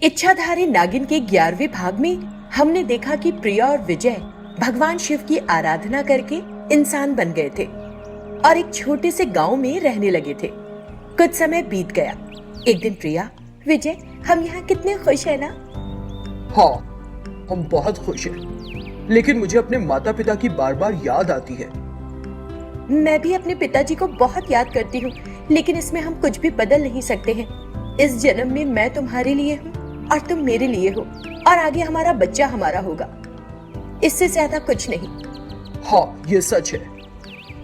इच्छाधारी नागिन के 11वें भाग में हमने देखा कि प्रिया और विजय भगवान शिव की आराधना करके इंसान बन गए थे और एक छोटे से गांव में रहने लगे थे। कुछ समय बीत गया। एक दिन प्रिया, विजय, हम यहाँ कितने खुश है ना? हाँ, हम बहुत खुश हैं। लेकिन मुझे अपने माता पिता की बार बार याद आती है। मैं भी अपने पिताजी को बहुत याद करती हूँ, लेकिन इसमें हम कुछ भी बदल नहीं सकते हैं। इस जन्म में मैं तुम्हारे लिए हूँ और तुम मेरे लिए हो, और आगे हमारा बच्चा हमारा होगा। इससे ज्यादा कुछ नहीं। हाँ, ये सच है।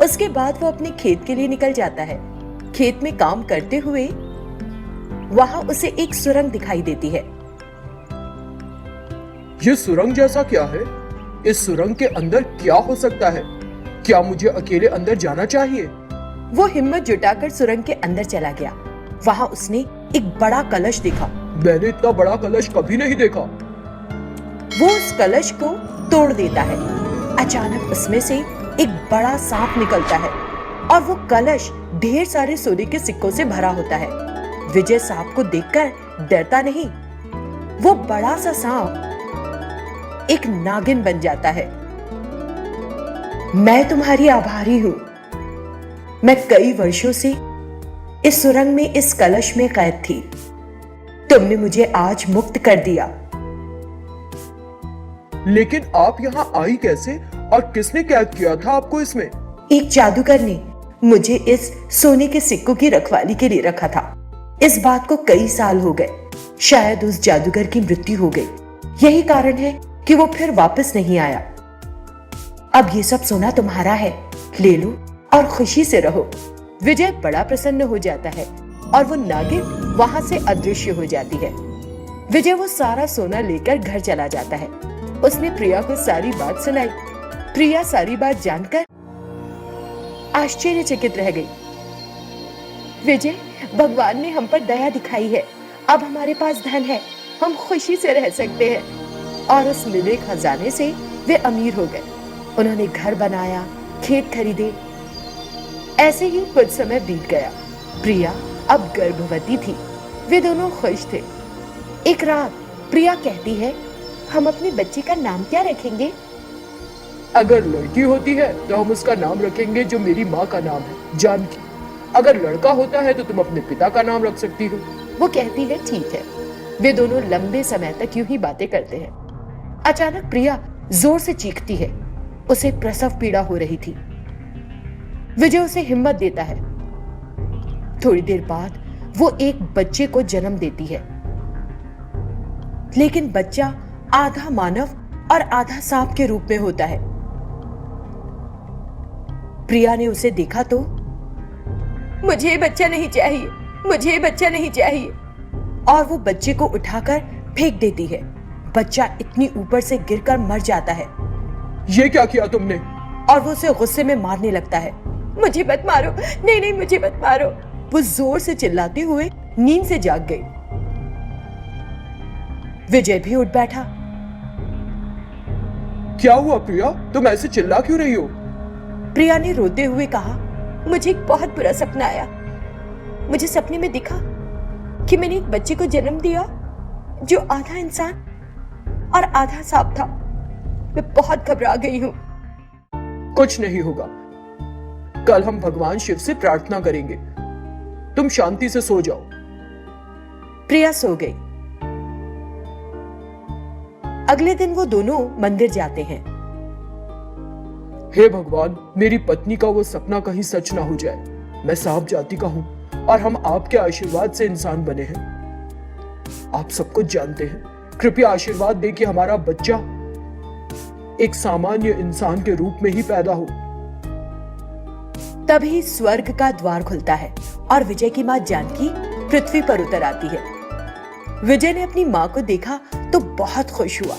उसके बाद वो अपने खेत के लिए निकल जाता है। खेत में काम करते हुए वहां उसे एक सुरंग दिखाई देती है। ये सुरंग जैसा क्या है? इस सुरंग के अंदर क्या हो सकता है? क्या मुझे अकेले अंदर जाना चाहिए? वो हिम्मत जुटाकर सुरंग के अंदर चला गया। वहां उसने एक बड़ा कलश देखा। मैंने इतना बड़ा कलश कभी नहीं देखा। वो उस कलश को तोड़ देता है। अचानक उसमें से एक बड़ा सांप निकलता है और वो कलश ढेर सारे सोने के सिक्कों से भरा होता है। विजय सांप को देखकर डरता नहीं। वो बड़ा सा सांप एक नागिन बन जाता है। मैं तुम्हारी आभारी हूं। मैं कई वर्षों से इस सुरंग में, इस कलश में कैद थी। तुमने मुझे आज मुक्त कर दिया। लेकिन आप यहाँ आई कैसे और किसने कैद किया था आपको इसमें? एक जादूगर ने मुझे इस सोने के सिक्कों की रखवाली के लिए रखा था। इस बात को कई साल हो गए। शायद उस जादूगर की मृत्यु हो गई। यही कारण है कि वो फिर वापस नहीं आया। अब ये सब सोना तुम्हारा है, ले लो और खुशी से रहो। विजय बड़ा प्रसन्न हो जाता है और वो नागिन वहां से अदृश्य हो जाती है। विजय वो सारा सोना लेकर घर चला जाता है। उसने प्रिया को सारी बात सुनाई। प्रिया सारी बात जानकर आश्चर्यचकित रह गई। विजय, भगवान ने हम पर दया दिखाई है। अब हमारे पास धन है, हम खुशी से रह सकते हैं। और उस मिले खजाने से वे अमीर हो गए। उन्होंने घर बनाया, खेत खरीदे। ऐसे ही कुछ समय बीत गया। प्रिया अब गर्भवती थी। वे दोनों खुश थे। एक रात प्रिया कहती है, हम अपने बच्चे का नाम क्या रखेंगे? अगर लड़की होती है तो हम उसका नाम रखेंगे जो मेरी माँ का नाम है, जानकी। अगर लड़का होता है तो तुम अपने पिता का नाम रख सकती हो। वो कहती है, ठीक है। वे दोनों लंबे समय तक यूं ही बातें करते हैं। अचानक प्रिया जोर से चीखती है। उसे प्रसव पीड़ा हो रही थी। विजय उसे हिम्मत देता है। थोड़ी देर बाद वो एक बच्चे को जन्म देती है। लेकिन बच्चा आधा मानव और आधा सांप के रूप में होता है। प्रिया ने उसे देखा तो, मुझे ये बच्चा नहीं चाहिए, मुझे ये बच्चा नहीं चाहिए, और वो बच्चे को उठाकर फेंक देती है। बच्चा इतनी ऊपर से गिरकर मर जाता है। ये क्या किया तुमने? और वो उसे गुस्से में मारने लगता है। मुझे मत मारो, नहीं नहीं, मुझे मत मारो। वो जोर से चिल्लाते हुए नींद से जाग गई। विजय भी उठ बैठा। क्या हुआ प्रिया, तुम ऐसे चिल्ला क्यों रही हो? प्रिया ने रोते हुए कहा, मुझे एक बहुत बुरा सपना आया। मुझे सपने में दिखा कि मैंने एक बच्चे को जन्म दिया जो आधा इंसान और आधा सांप था। मैं बहुत घबरा गई हूँ। कुछ नहीं होगा। कल हम भगवान शिव से प्रार्थना करेंगे। तुम शांति से सो जाओ। प्रिया सो गई। अगले दिन वो दोनों मंदिर जाते हैं। हे भगवान, मेरी पत्नी का वो सपना कहीं सच ना हो जाए। मैं सांप जाति का हूं और हम आपके आशीर्वाद से इंसान बने हैं। आप सब कुछ जानते हैं। कृपया आशीर्वाद दें कि हमारा बच्चा एक सामान्य इंसान के रूप में ही पैदा हो। तभी स्वर्ग का द्वार खुलता है और विजय की मां जानकी पृथ्वी पर उतर आती है। विजय ने अपनी मां को देखा तो बहुत खुश हुआ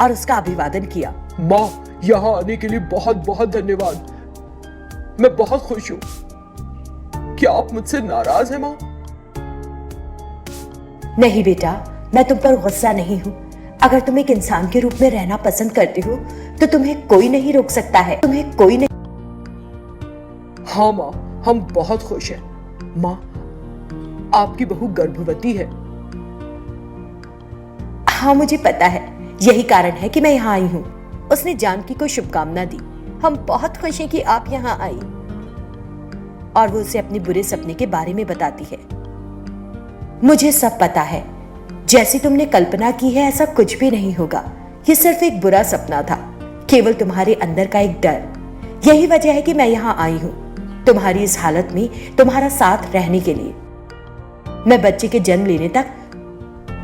और उसका अभिवादन किया। मां, यहाँ आने के लिए बहुत बहुत धन्यवाद। मैं बहुत खुश हूँ। क्या आप मुझसे नाराज हैं मां? नहीं बेटा, मैं तुम पर गुस्सा नहीं हूँ। अगर तुम एक इंसान के रूप में रहना पसंद करते हो तो तुम्हें कोई नहीं रोक सकता है। तुम्हें कोई नहीं। हाँ माँ, हम बहुत खुश हैं। माँ, आपकी बहू गर्भवती है। हाँ मुझे पता है, यही कारण है कि मैं यहाँ आई हूँ। उसने जानकी को शुभकामना दी। हम बहुत खुश हैं कि आप यहाँ आई। और वो उसे अपने बुरे सपने के बारे में बताती है। मुझे सब पता है, जैसी तुमने कल्पना की है ऐसा कुछ भी नहीं होगा। ये सिर्फ एक बुरा सपना था, केवल तुम्हारे अंदर का एक डर। यही वजह है कि मैं यहाँ आई हूँ, तुम्हारी इस हालत में तुम्हारा साथ रहने के लिए। मैं बच्चे के जन्म लेने तक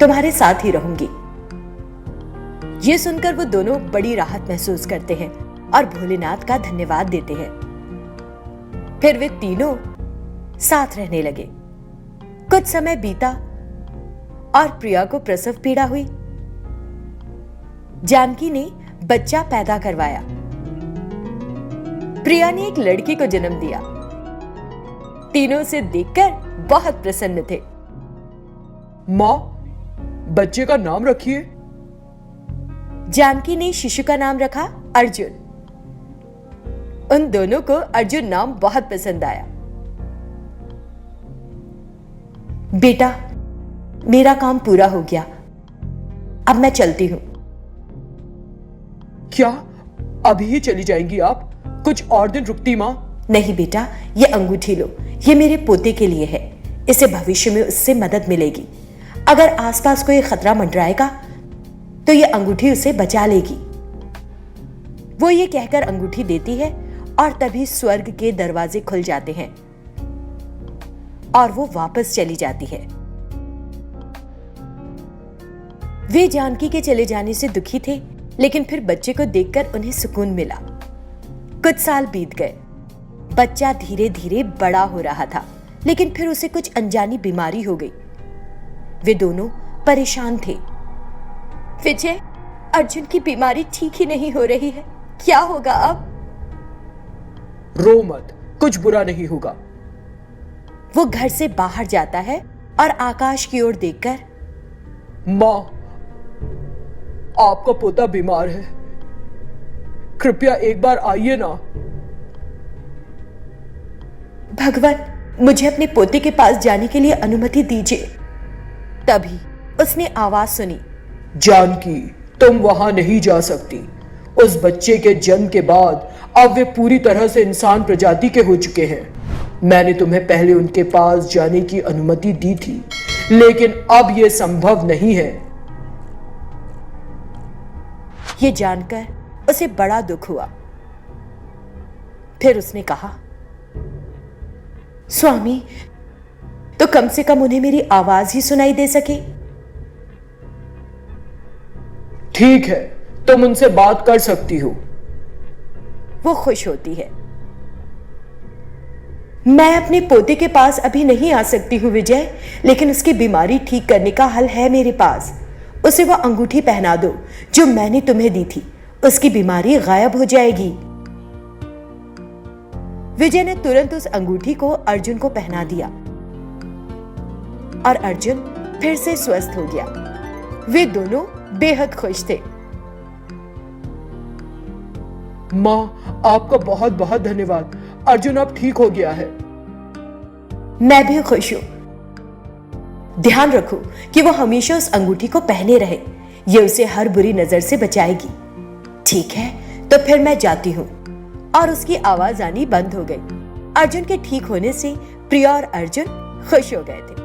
तुम्हारे साथ ही रहूंगी। ये सुनकर वो दोनों बड़ी राहत महसूस करते हैं और भोलेनाथ का धन्यवाद देते हैं। फिर वे तीनों साथ रहने लगे। कुछ समय बीता और प्रिया को प्रसव पीड़ा हुई। जानकी ने बच्चा पैदा करवाया। प्रिया ने एक लड़की को जन्म दिया। तीनों उसे देखकर बहुत प्रसन्न थे। माँ, बच्चे का नाम रखिए। जानकी ने शिशु का नाम रखा अर्जुन। उन दोनों को अर्जुन नाम बहुत पसंद आया। बेटा, मेरा काम पूरा हो गया, अब मैं चलती हूं। क्या अभी ही चली जाएंगी आप? कुछ और दिन रुकती माँ? नहीं बेटा, ये अंगूठी लो, ये मेरे पोते के लिए है। इसे भविष्य में उससे मदद मिलेगी। अगर आसपास कोई खतरा मंडराएगा तो ये अंगूठी उसे बचा लेगी। वो ये कहकर अंगूठी देती है और तभी स्वर्ग के दरवाजे खुल जाते हैं और वो वापस चली जाती है। वे जानकी के चले जाने से दुखी थे, लेकिन फिर बच्चे को देखकर उन्हें सुकून मिला। कुछ साल बीत गए। बच्चा धीरे धीरे बड़ा हो रहा था, लेकिन फिर उसे कुछ अनजानी बीमारी हो गई। वे दोनों परेशान थे। विजय, अर्जुन की बीमारी ठीक ही नहीं हो रही है, क्या होगा अब? रो मत, कुछ बुरा नहीं होगा। वो घर से बाहर जाता है और आकाश की ओर देखकर, माँ, आपका पोता बीमार है, कृपया एक बार आइए ना। भगवान, मुझे अपने पोते के पास जाने के लिए अनुमति दीजिए। तभी उसने आवाज सुनी, जानकी, तुम वहां नहीं जा सकती। उस बच्चे के जन्म के बाद अब वे पूरी तरह से इंसान प्रजाति के हो चुके हैं। मैंने तुम्हें पहले उनके पास जाने की अनुमति दी थी, लेकिन अब यह संभव नहीं है। ये जानकर उसे बड़ा दुख हुआ। फिर उसने कहा, स्वामी, तो कम से कम उन्हें मेरी आवाज ही सुनाई दे सके। ठीक है, तुम उनसे बात कर सकती हो। वो खुश होती है। मैं अपने पोते के पास अभी नहीं आ सकती हूं विजय, लेकिन उसकी बीमारी ठीक करने का हल है मेरे पास। उसे वो अंगूठी पहना दो जो मैंने तुम्हें दी थी, उसकी बीमारी गायब हो जाएगी। विजय ने तुरंत उस अंगूठी को अर्जुन को पहना दिया और अर्जुन फिर से स्वस्थ हो गया। वे दोनों बेहद खुश थे। माँ, आपका बहुत बहुत धन्यवाद। अर्जुन अब ठीक हो गया है। मैं भी खुश हूं। ध्यान रखो कि वो हमेशा उस अंगूठी को पहने रहे, ये उसे हर बुरी नजर से बचाएगी। ठीक है, तो फिर मैं जाती हूं। और उसकी आवाज आनी बंद हो गई। अर्जुन के ठीक होने से प्रिया और अर्जुन खुश हो गए थे।